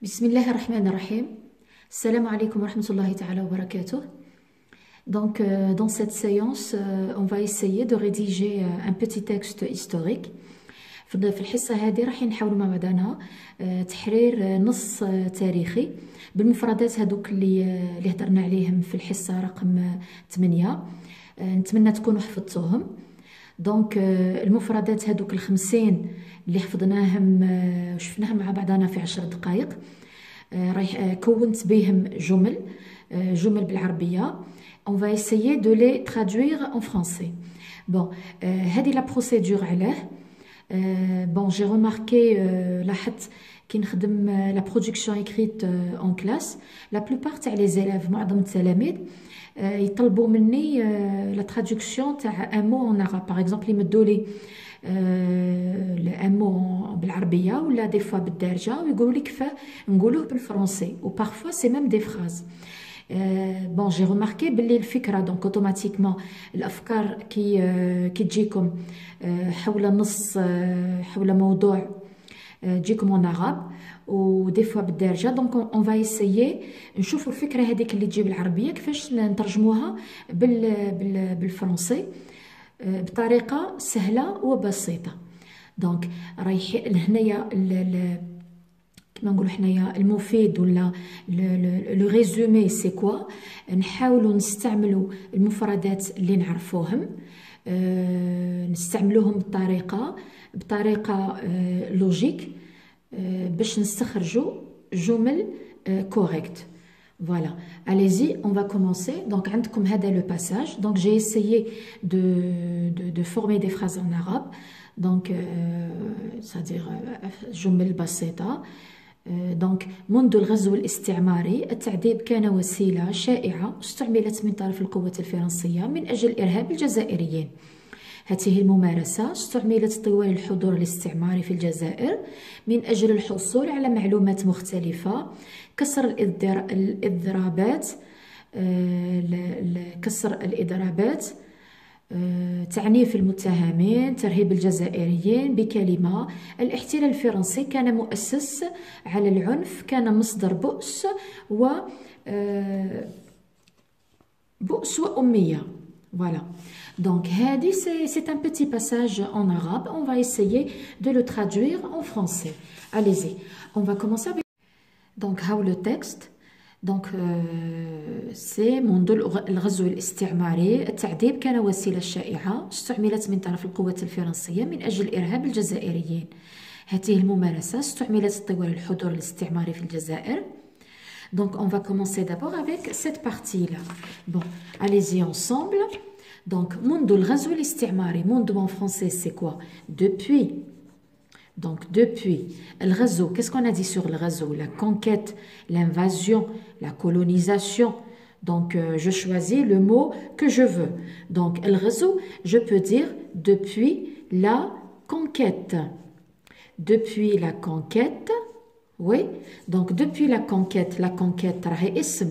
بسم الله الرحمن الرحيم. السلام عليكم ورحمة الله تعالى وبركاته. Donc, dans cette séance, on va essayer de rédiger un petit texte historique. في الحصة هذه راح نحاول مع بعضنا تحرير نص تاريخي بالمفردات هذوك اللي هضرنا عليهم في الحصة رقم 8. نتمنى تكونوا حفظتوهم. دونك المفردات هذوك ال50 اللي حفظناهم وشفناهم مع بعضنا في 10 دقائق. راح كونت بهم جمل بالعربية. On va essayer de les traduire en français. Bon, هذه la procédure علاه. Bon, j'ai remarqué لاحظت كي نخدم la production écrite en classe, la plupart تاع les élèves معظم التلاميذ يطلبوا مني la traduction تاع un mot en arabe. Par exemple يمدوا لي un mot بالعربية ولا دي فوا بالدارجة ويقولوا لي كيفاه نقولوه بالفرنسي و parfois c'est même des phrases. Bon, j'ai remarqué باللي الفكرة donc automatiquement الأفكار كي تجيكم حول نص حول موضوع تجيكم en arabe و دي فوا بالدارجة. donc on va essayer نشوفوا الفكرة هذيك اللي تجي بالعربية كيفاش نترجموها بالفرنسي بطريقة سهلة وبسيطة. دونك رايحين هنايا كما نقولوا حنايا المفيد ولا لو ريزومي سي كوا. نحاولوا نستعملوا المفردات اللي نعرفوهم نستعملوهم بطريقة لوجيك باش نستخرجوا جمل كوريكت. Voilà, allez-y, on va commencer. Donc, عندكم هذا le passage. Donc, j'ai essayé de former des phrases en arabe. Donc, c'est-à-dire جمل بسيطة. donc منذ الغزو الاستعماري التعذيب كان وسيلة شائعة استعملت من طرف القوة الفرنسية من أجل إرهاب الجزائريين. هذه الممارسة استعملت طوال الحضور الاستعماري في الجزائر من أجل الحصول على معلومات مختلفة، كسر الإضرابات، تعنيف المتهمين، ترهيب الجزائريين. بكلمة، الاحتلال الفرنسي كان مؤسس على العنف، كان مصدر بؤس وأمية. Voilà. Donc, c'est un petit passage en arabe. On va essayer de le traduire en français. Allez-y. On va commencer avec... Donc, how le texte. Donc, c'est منذ الغزو الاستعماري التعذيب كان وسيلة شائعة استعملت من طرف القوة الفرنسية من أجل إرهاب الجزائريين. هذه الممارسة استعملت طوال الحضور الاستعماري في الجزائر. Donc, on va commencer d'abord avec cette partie-là. Bon, allez-y ensemble. Donc, منذ الغزو الاستعماري. منذ en français, c'est quoi? Depuis. Donc, depuis. Le réseau, qu'est-ce qu'on a dit sur le réseau? La conquête, l'invasion, la colonisation. Donc, je choisis le mot que je veux. Donc, le réseau, je peux dire depuis la conquête. Depuis la conquête, oui. Donc, depuis la conquête, راهي اسم.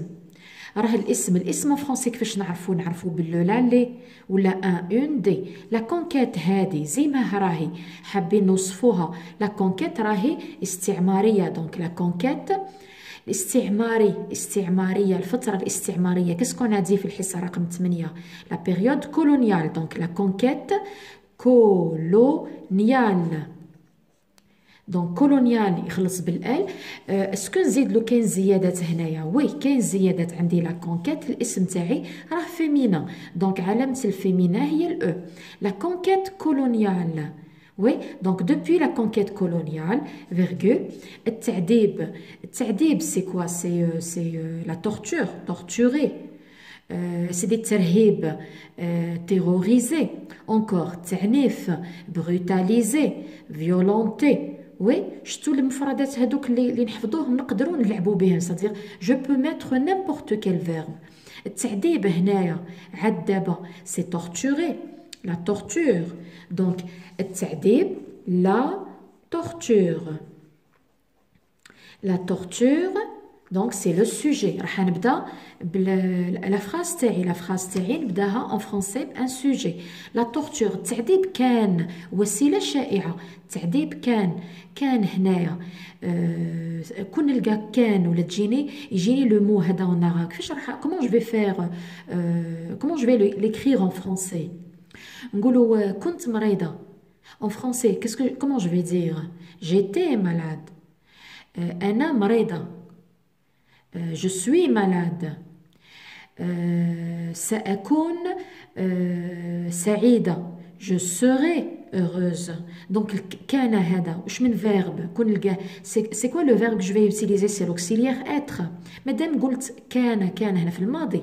راه الاسم فرنسي كيفاش نعرفو باللولالي ولا اون دي. لا كونكيت هذه زي ما راهي حابين نوصفوها. لا كونكيت راهي استعماريه. دونك لا كونكيت استعماريه الفتره الاستعماريه. كاسكون هادي في الحصه رقم 8 لا بيريود كولونيال. دونك لا كونكيت كولونيال. دونك كولونيال يخلص بالال. اسكو نزيد له كاين زيادات هنايا؟ وي كاين زيادات عندي. لا كونكيت الاسم تاعي راه فيمينا. دونك علامه الفيمينا هي الاو. لا كونكيت كولونيال. وي دونك دوبوي لا كونكيت كولونيال فيرغول. التعذيب سي كوا؟ سي لا تورتوري. سي دي ترهيب تيروريزي. انكور تعنيف بروتاليزي فيولونتي. وي شتو المفردات هذوك اللي نحفظوهم نقدروا نلعبوا بهم. صديق جو بو ميتر نيمبورت كيل فيرب. التعذيب هنايا عذب سي تورتوري. لا تورتور. دونك التعذيب لا تورتور. لا تورتور. دونك سي لو سوجي. راح نبدا لا فراز تاعي نبداها ان فرونسي بان سوجي. لا تورتور التعذيب كان وسيله شائعه. التعذيب كان هنايا كون نلقى كان ولا تجيني يجيني لو مو هذا en arabe كيفاش راح comment je vais faire comment je vais l'écrire en français نقولوا كنت مريضة en français comment je vais dire j'étais malade أنا مريضة je suis malade سأكون سعيدة je serai heureuse. Donc, كان هذا وش من verbe كون نلقاه c'est quoi le verbe que je vais utiliser c'est l'auxiliaire être مادام قلت كان هنا في الماضي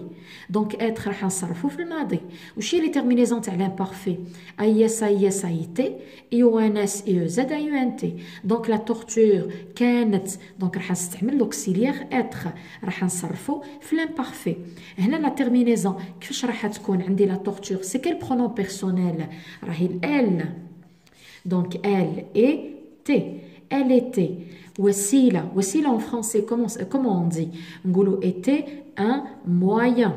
donc être راح نصرفه في الماضي وش هي لي terminaisons تاع l'imparfait ايس ايس ايتي ايو ان اس اي زد ايو ان تي donc la torture كانت donc راح نستعمل l'auxiliaire être راح نصرفه في l'imparfait هنا la terminaison كيفاش راح تكون عندي la torture c'est quel pronom personnel راهي elle donc elle était وسيلة en français comment on dit نقولوا était un moyen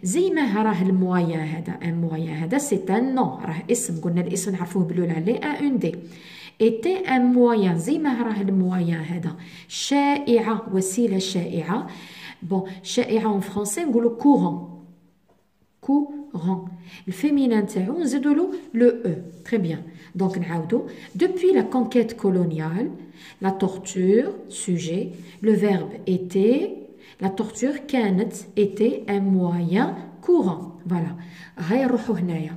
زي ما راه المويان هذا un moyen هذا c'est un nom راه اسم قلنا الاسم نعرفوه بلول عليه un d était un moyen زي ما راه المويان هذا شائعة وسيلة شائعة bon شائعة en français نقولوا courant le féminin تاعو نزيدو له le e très bien donc نعاودو depuis la conquête coloniale la torture sujet le verbe était la torture كانت était un moyen courant voilà هاي نروحو هنايا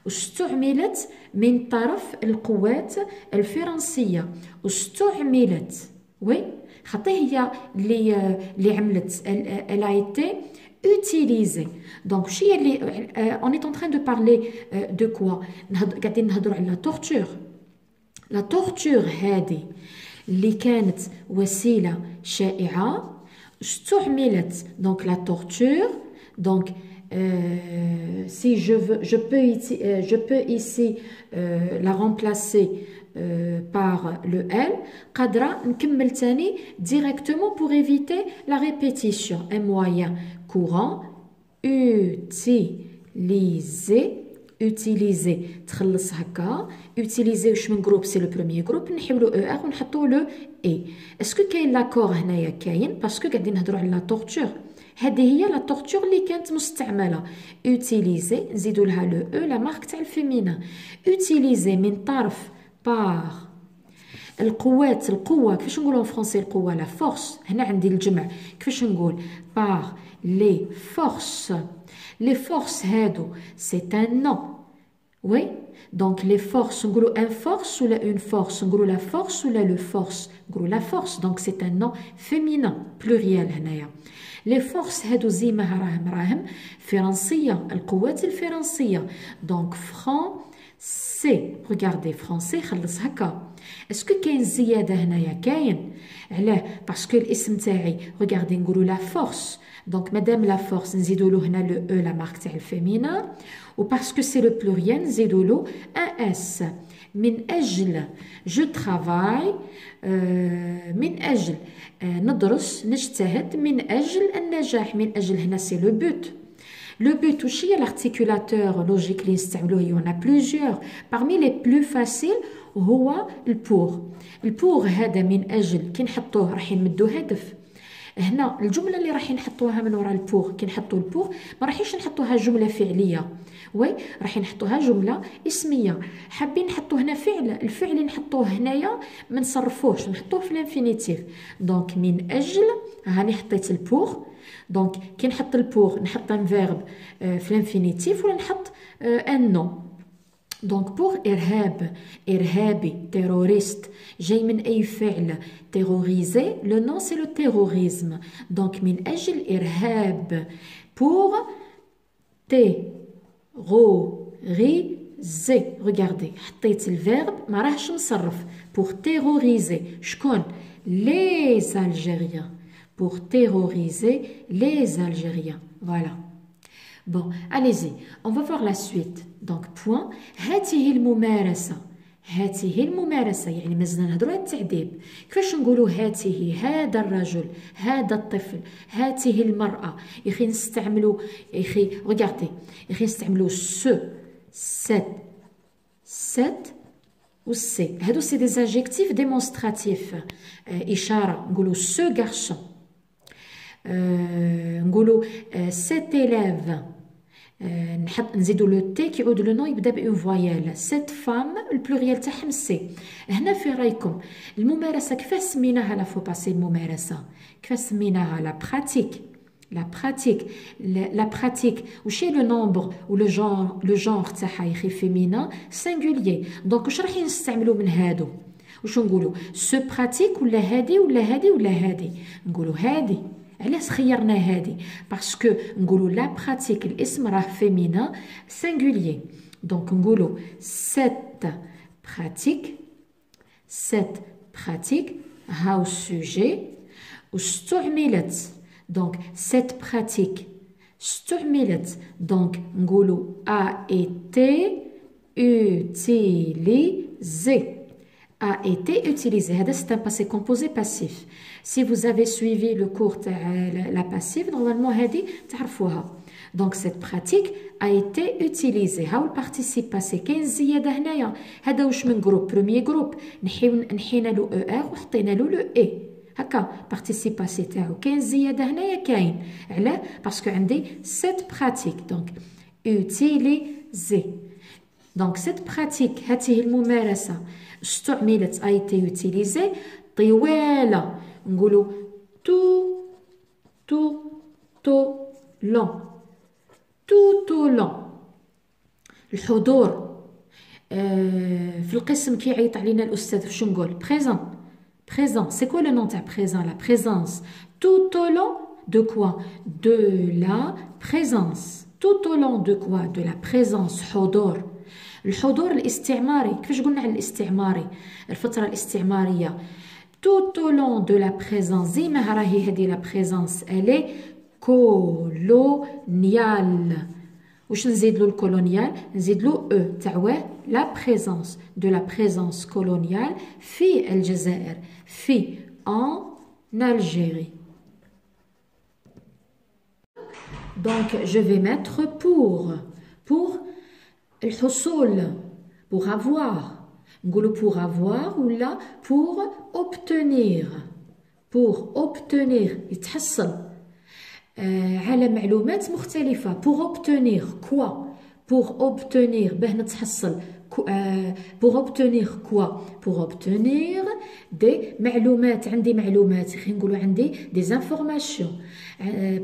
واستعملت من طرف القوات الفرنسية واستعملت وي خاطر هي اللي عملت elle a été utilisé. Donc, on est en train de parler de quoi? La torture. La torture هذه اللي كانت وسيلة شائعة استعملت donc la torture donc si je peux ici la remplacer par le L قادرة نكمل تاني directement pour éviter la répétition un moyen courant utiliser تخلص هكا utiliser واش من جروب سي لو بروميير جروب نحيولو او ار ونحطو لو اي اسكو كاين لاكور هنايا كاين باسكو قاعدين نهضروا على لا تورتور هذه هي لا تورتور اللي كانت مستعمله utiliser نزيدو لها لو او لا مارك تاع الفيمينا utiliser من طرف بار القوة كيفاش نقولوا en français القوة لا فورس هنا عندي الجمع كيفاش نقول بار لي فورس هادو c'est un nom oui donc les forces نقولوا un force ولا une force نقولوا la force ولا le force نقولوا la force donc c'est un nom féminin pluriel هنايا les forces هادو زي ما راهم فرنسية القوات الفرنسية donc français regardez français خلص هكا اسكو كاين زيادة هنايا كاين علاه باسكو الاسم تاعي regardez نقولوا la force donc madame la force نزيدو له هنا le e la marque تاع الفيمينا و باسكو سي لو بلوريال نزيدو له ان اس من اجل je travaille من اجل ندرس نجتهد من اجل النجاح من اجل هنا سي لو بوت Le but aussi est l'articulateur logique اللي نستعملوه il y en a plusieurs parmi les plus faciles هو البور هذا من اجل كي نحطوه راح نمدو هدف هنا الجمله اللي راح نحطوها من وراء البور كي نحطوا البور ما راحش نحطوها جمله فعليه وي راح نحطوها جمله اسميه حابين نحطوا هنا فعل الفعل اللي نحطوه هنايا ما نصرفوهش نحطوه في الانفينيتيف دونك من اجل هاني حطيت البور دونك كي نحط البور نحط ان فيرب في الانفينيتيف ولا نحط ان نو دونك بور إرهابي terroriste جاي من أي فعل terroriser le nom c'est le terrorisme donc من أجل إرهاب pour terroriser regardez حطيت الفيرب ما راهش مصرف pour terroriser شكون les Algériens pour terroriser les Algériens voilà. Bon, allez-y, on va voir la suite. Donc, point. هذه الممارسة يعني مازلنا نهضروا على التعذيب كيفاش نقولوا هذا الرجل هذا الطفل هذه المرأة يخي نستعملوا regardez يخي نستعملوا cette ou c'est. هادو c'est des adjectifs démonstratifs. إشارة نقولوا ce garçon. نقولوا cet élève. نزيدوا لو تي كيعود لو نو يبدا بأون فويال. cette femme البلوريال تاعهم سي. هنا في رايكم الممارسة كيفاش سميناها لا فو باسي الممارسة؟ كيفاش سميناها؟ لا براتيك. La pratique, وش هي le nombre ou le genre تاعها يخي féminin singulier. donc واش راح نستعملوا من هادو؟ واش نقولوا se pratique ولا هادي ولا هادي ولا هادي؟ نقولوا هادي. علاش خيرنا هادي؟ باسكو نقولوا لا براتيك الاسم راه féminin singulier. donc نقولوا cette pratique هاو sujet واستعملت. donc cette pratique استعملت. donc نقولوا a été utilisée. a été utilisé. هذا c'est un passé composé passif. si vous avez suivi le cours la passive normalement هذه تعرفوها. donc cette pratique a été utilisée. هاو البارتيسيب باسي. كاين زياده هنايا. هذا واش من جروب؟ بروميير جروب نحينا له او ار وحطينا له لو اي. هكا بارتيسيب باسي تاعو. كاين زياده هنايا كاين. علاه؟ باسكو عندي cette pratique. donc utilisée. donc cette pratique هذه الممارسه استعملت a été utilisée طوال. نقولوا tout au long. الحضور في القسم كيعيط علينا الاستاذ شنو نقول؟ présent. c'est quoi le nom تاع présent؟ la présence. tout au long de quoi? de la présence. tout au long de quoi? de la présence. حضور. الحضور الاستعماري. كيفاش قلنا على الاستعماري؟ الفترة الاستعمارية. tout au long de la présence. زي ما راهي هذه la présence elle est coloniale. واش نزيد له الكولونيال؟ نزيد له او تاع la présence. de la présence coloniale في الجزائر. في en Algérie. donc je vais mettre pour الحصول. pour avoir. نقولوا pour avoir ولا pour obtenir. يتحصل على معلومات مختلفة. pour obtenir quoi? pour obtenir باه نتحصل. pour obtenir quoi? pour obtenir des معلومات. عندي معلومات خلينا نقولوا عندي des informations.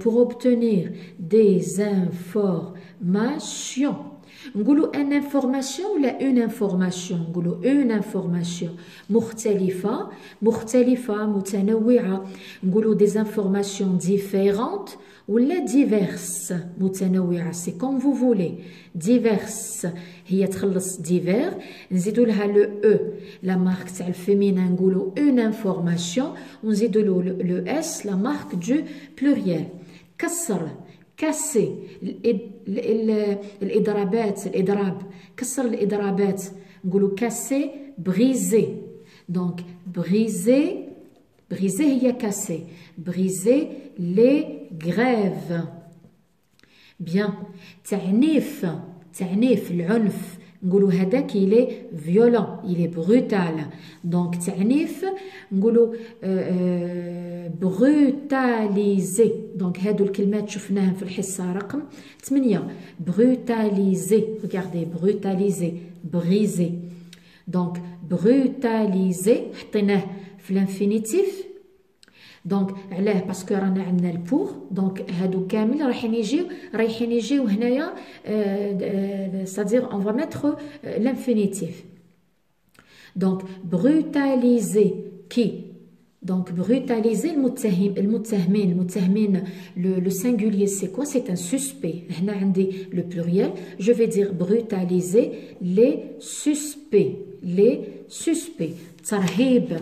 pour obtenir des informations. نقولوا ان انفورماسيون ولا اون انفورماسيون؟ نقولوا اون انفورماسيون. مختلفه متنوعه. نقولوا دي انفورماسيون ديفيرونت ولا ديفيرس. متنوعه سي كوم فو فولي. ديفيرس هي تخلص ديفير نزيدوا لها لو او. لا مارك تاع الفيمينا نقولوا اون انفورماسيون ونزيدوا له لو اس لا مارك دو بلوريال. كسر. كاسي. الإضراب. كسر الإضرابات نقولوا كاسي. بريزي. donc briser هي كاسي. briser les grèves. bien. تعنيف العنف نقولوا هذاك il est violent. il est brutal. donc تعنيف نقولوا brutaliser. donc هادو الكلمات شفناهم في الحصة رقم 8. brutaliser. regardez brutaliser. briser. donc brutaliser حطيناه في الانفينيتيف. donc علاه باسكو رانا عندنا البور. donc هادو كامل رايحين يجيو هنايا. c'est-à-dire on va mettre l'infinitif. donc brutaliser qui? donc brutaliser المتهمين. le singulier c'est quoi? c'est un suspect. هنا عندي le pluriel. je vais dire brutaliser les suspects. ترهيب.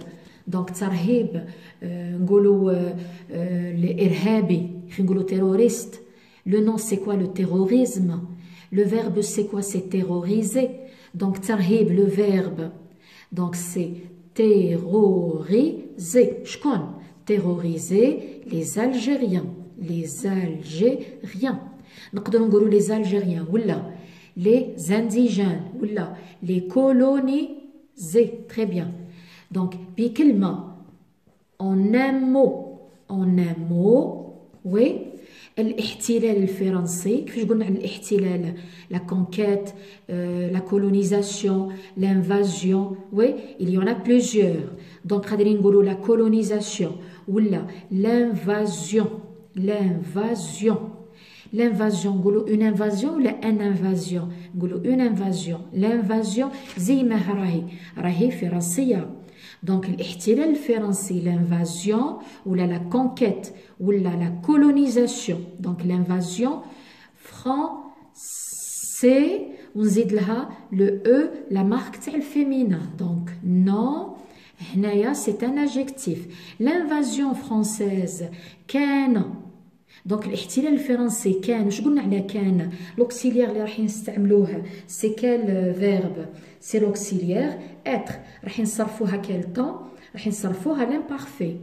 donc ترهيب نقولوا الإرهابي. نقولوا terroriste. le nom c'est quoi? le terrorisme. le verbe c'est quoi? c'est terroriser. donc ترهيب le verbe. donc c'est terroriser. شكون؟ terroriser les Algériens. نقدروا نقولوا les Algériens ولا les indigènes ولا les colonisés. très bien. Donc, بكلمة en un mot, oui. الاحتلال الفرنسي كيفاش قلنا على الاحتلال la conquête, la colonisation, l'invasion, oui, il y en a plusieurs. Donc قادرين نقولوا la colonisation ولا l'invasion نقولوا une invasion ولا un invasion نقولوا une invasion l'invasion زي ما راهي فرنسية. Donc الاحتلال الفرنسي l'invasion ولا la conquête ولا la colonisation. Donc l'invasion français ونزيد لها le e la marque تاع الفيمينا. Donc non هنايا c'est un adjectif. L'invasion française كان. دونك الاحتلال الفرنسي كان. واش قلنا على كان؟ لوكسيليير اللي راح نستعملوه سي كال فيرب؟ سي لوكسيليير être. راح نصرفوها كال طون؟ راح نصرفوها l'imparfait.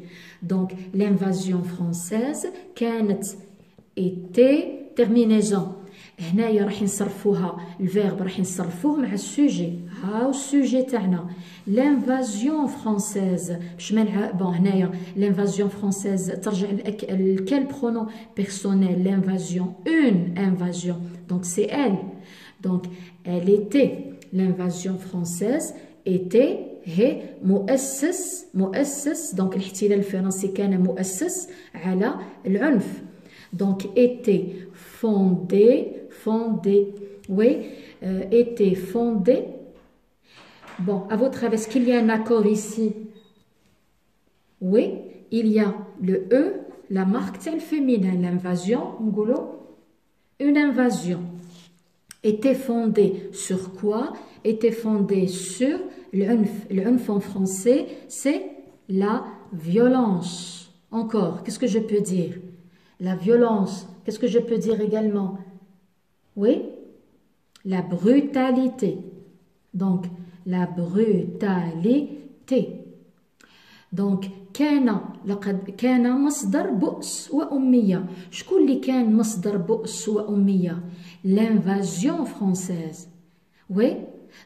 دونك l'invasion française كانت était terminaison. هنايا راح نصرفوها الفيرب راح نصرفوه مع السوجي. هاو السوجي تاعنا l'invasion française. باش ما بون هنايا l'invasion française ترجع لكال برونون بيرسونيل. l'invasion une invasion donc c'est elle. donc elle était l'invasion française était هي مؤسس donc الاحتلال الفرنسي كان مؤسس على العنف. donc était fondé oui était fondé. Bon, à votre avis, est-ce qu'il y a un accord ici? Oui, il y a le E, la marque telle féminin, l'invasion, une invasion. Était fondée sur quoi? Était fondée sur l'unf. L'unf en français, c'est la violence. Encore, qu'est-ce que je peux dire? La violence. Qu'est-ce que je peux dire également? Oui, la brutalité. Donc, la brutalité. Donc كان مصدر بؤس وأمية. شكون اللي كان مصدر بؤس وأمية؟ l'invasion française. oui.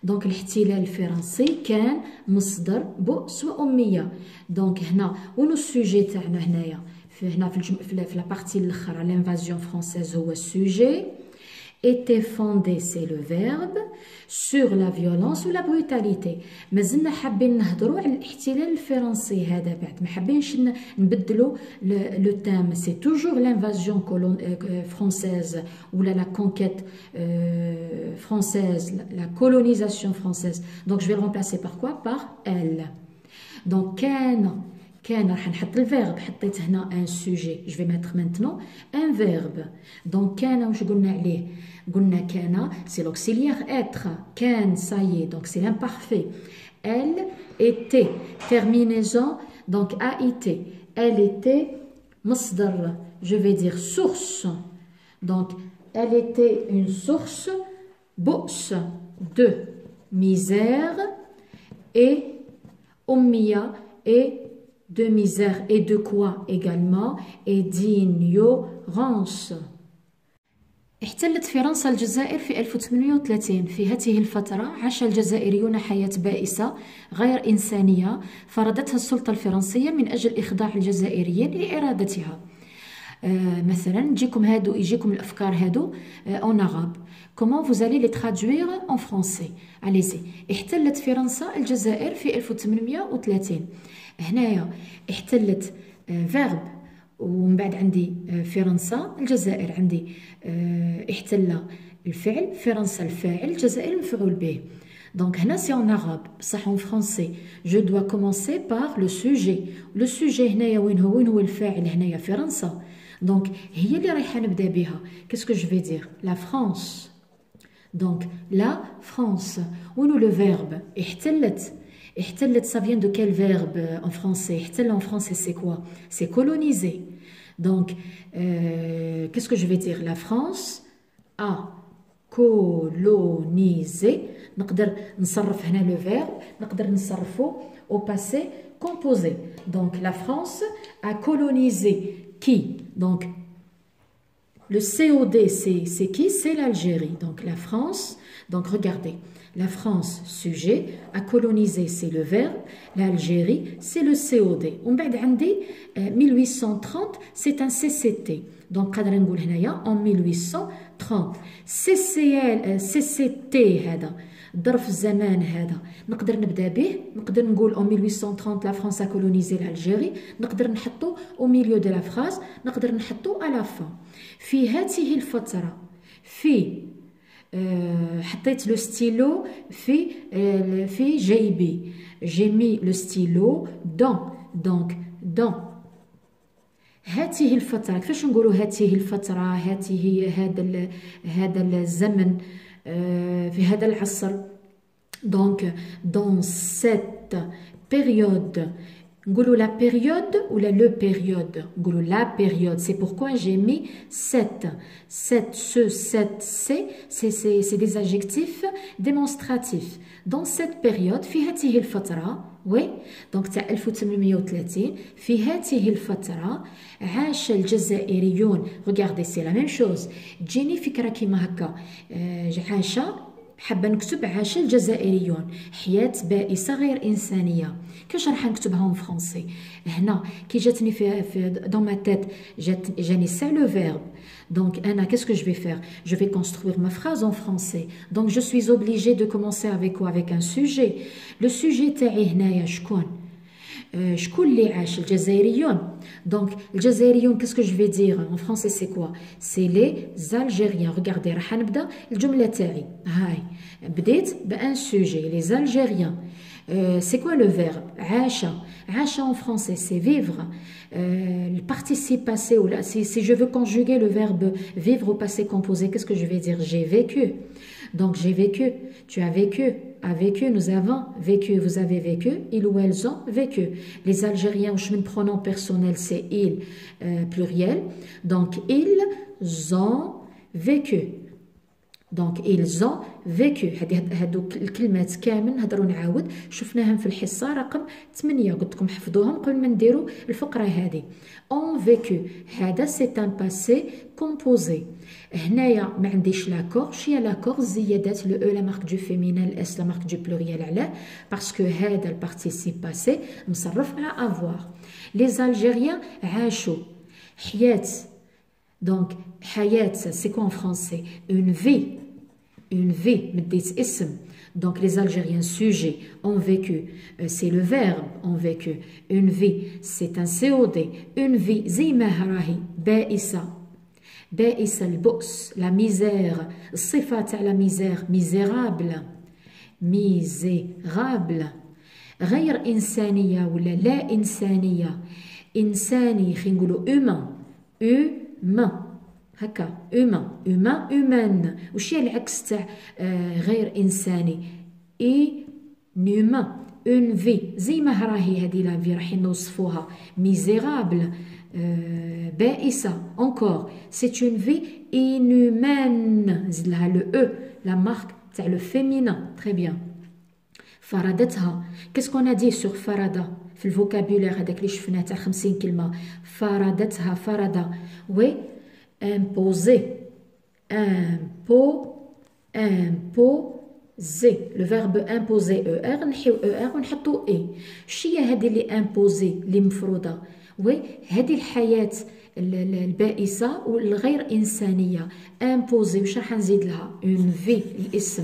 donc الاحتلال الفرنسي كان مصدر بؤس وأمية. donc هنا وين السوجي تاعنا هنايا؟ هنا في لابارتي الاخرى l'invasion française هو السوجي. était fondé c'est le verbe sur la violence ou la brutalité. مازلنا حابين نهضروا على الاحتلال الفرنسي هذا بعد ما حابينش نبدلوا لو تام. سي توجور l'invasion française ولا la conquête française, la colonisation française. donc je vais le remplacer par quoi? par elle. donc كان راح نحط الفيرب. حطيت هنا ان سوجي. je vais mettre maintenant un verbe. donc كان واش قلنا عليه؟ قلنا كان c'est l'auxiliaire être. كان ça y est donc c'est l'imparfait. elle était terminaison donc a été. elle était مصدر je vais dire source. donc elle était une source بؤس de misère et أمية et de misère et de quoi également et d'ignorance. احتلت فرنسا الجزائر في 1830. في هذه الفترة عاش الجزائريون حياة بائسة غير إنسانية فرضتها السلطة الفرنسية من أجل إخضاع الجزائريين لإرادتها. مثلا يجيكم الأفكار هادو en arabe. Comment vous allez les traduire en français? Allez-y. احتلت فرنسا الجزائر في 1830. هنايا احتلت فيرب ومن بعد عندي فرنسا الجزائر. عندي احتل الفعل فرنسا الفاعل الجزائر المفعول به. donc هنا سي en arabe بصح en français je dois commencer par le sujet. le sujet هنايا وين هو الفاعل هنايا فرنسا. donc هي اللي رايحه نبدا بها. qu'est-ce que je vais dire? la France. donc la France. وين le verbe احتلت. احتلت ça vient de quel verbe en français? احتل en français c'est quoi? c'est coloniser. donc qu'est-ce que je vais dire? la France a colonisé. نقدر نصرف هنا le verbe نقدر نصرفه au passé composé. donc la France a colonisé qui? donc Le COD, c'est qui? C'est l'Algérie. Donc la France, donc regardez, la France, sujet, a colonisé, c'est le verbe, l'Algérie, c'est le COD. On va dire 1830, c'est un CCT. Donc en 1830 CCT هذا ظرف الزمان هذا نقدر نبدا به نقدر نقول en 1830 la France a colonisé l'Algérie نقدر نحطو au milieu de la phrase نقدر نحطو à la fin في هذه الفترة في حطيت لو ستيلو في جيبي j'ai mis le stylo dans هذه الفترة. كيفاش نقولوا هذه الفترة هذا الزمن في هذا العصر. donc dans cette période نقولوا la période ou le période نقولوا la période. c'est pourquoi j'ai mis cette c'est des adjectifs démonstratifs. dans cette période في هذه الفترة oui donc تاع 1830 في هذه الفترة عاش الجزائريون. regardez c'est la même chose. تجيني فكرة كيما هكا عاش حابه نكتب عاش الجزائريون حياة بائسة غير إنسانية. كيفاش راح نكتبها en فرونسي؟ هنا كي جاتني في dans ma tête جاني c'est le verbe. donc Anna, qu'est-ce que je vais faire? Je vais construire ma phrase en français. donc je suis obligée de commencer avec quoi? Avec un sujet. le sujet تاعي هنايا شكون؟ شكون اللي عاش؟ الجزائريون. donc الجزائريون qu'est-ce que je vais dire en français? c'est quoi? c'est les Algériens. regardez راح نبدا الجمله تاعي هاي بديت بان sujet les Algériens. c'est quoi le verbe? عاشا. عاشا en français c'est vivre. le participe passé ou là si je veux conjuguer le verbe vivre au passé composé, qu'est-ce que je vais dire? j'ai vécu. donc j'ai vécu, tu as vécu, a vécu, nous avons vécu, vous avez vécu, ils ou elles ont vécu. Les Algériens, je mets le pronom personnel, c'est ils, pluriel. donc ils ont vécu. donc ils ont vécu. هادوك الكلمات كامل نهضروا نعاود شفناهم في الحصه رقم 8 قلت لكم حفظوهم قبل ما نديروا الفقره هذه. ont vécu هذا c'est un passé composé. هنايا ما عنديش لاكور. شي لاكور زيادات لو او لا مارك دو فيمينال الاس لا مارك دو بلوريال علاه باسكو هذا البارتيسيب باسي مصرف مع افوار. لي زالجيريان عاشوا حياة. donc حياة c'est quoi en français? une vie. une vie مديت اسم. donc les Algériens sujet ont vécu c'est le verbe ont vécu. une vie c'est un COD. une vie زي ما راهي بائسة. بائسة البؤس la misère. الصفة تاع la misère misérable. misérable. غير إنسانية ولا لا إنسانية. إنساني خلينا نقولوا humain. humain هكا humain humain humaine. وش هي العكس تاع غير إنساني؟ inhumain. une vie زي ما راهي هذه لا في راح نوصفوها misérable. بائسة encore c'est une vie inhumaine. زيد لها le e la marque تاع le féminin. très bien. فرضتها qu'est-ce qu'on a dit sur فرضة في الفوكابولير هذاك اللي شفناه تاع 50 كلمة. فرضتها فرضة وي imposer. imposer le verbe imposer er نحيو er ونحطو e. شي هذه اللي imposer اللي مفروضة؟ وي هذه الحياة البائسة والغير إنسانية. imposer وش راح نزيد لها؟ une vie الاسم.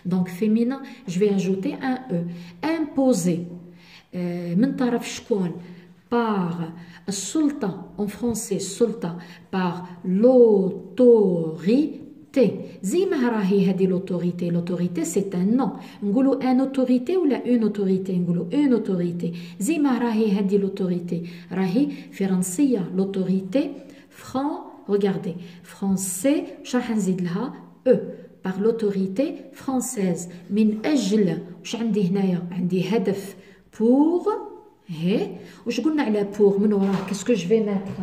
donc féminin je vais ajouter un e. imposer من طرف شكون؟ par السلطة en français السلطة par l'autorité. زي ما راهي هذه l'autorité. l'autorité c'est un nom. نقولوا un autorité ولا une autorité؟ نقولوا une autorité. زي ما راهي هذه l'autorité راهي فرنسية. l'autorité regardez français واش راح نزيد لها e par l'autorité française. من أجل واش عندي هنايا؟ عندي هدف pour. هي واش قلنا على pour من وراه؟ qu'est-ce que je vais mettre?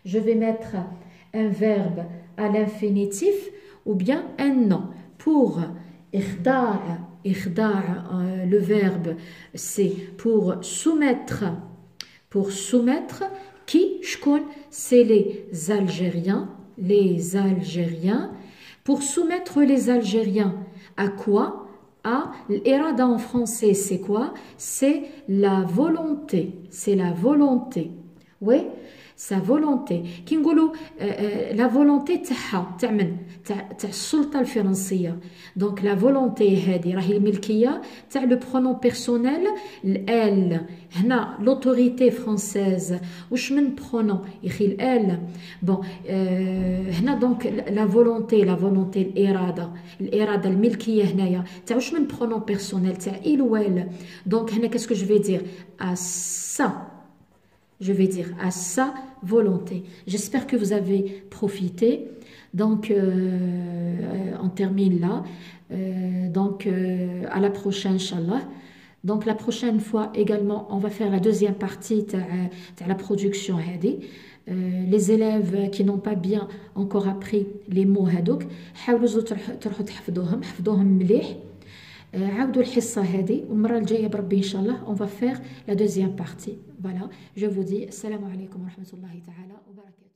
je vais mettre un verbe à l'infinitif ou bien un nom. pour إخضاع. le verbe c'est pour soumettre. pour soumettre qui شكون؟ c'est les Algériens. les Algériens. Pour soumettre les Algériens à quoi? À l'irada en français, c'est quoi? C'est la volonté. C'est la volonté. Oui, sa volonté. كي نقولوا la volonté تاع من تاع السلطة الفرنسية. Donc la volonté هذه راهي الملكية تاع le pronom personnel elle. هنا l'autorité française واش من pronom يخي elle. Bon هنا donc la volonté الإرادة الملكية هنايا تاع واش من pronom personnel تاع il ou elle. Donc هنا qu'est-ce que je vais dire? À ça. Je vais dire à sa volonté. J'espère que vous avez profité. Donc, on termine là. À la prochaine, Inch'Allah. Donc, la prochaine fois également, on va faire la deuxième partie de la production. Les élèves qui n'ont pas bien encore appris les mots هادوك حاولوا تروحوا تحفظوهم مليح. عاودوا الحصة هذه والمرة الجاية بربي إن شاء الله on va faire la deuxième partie. Voilà, je vous dis السلام عليكم ورحمة الله تعالى وبركاته.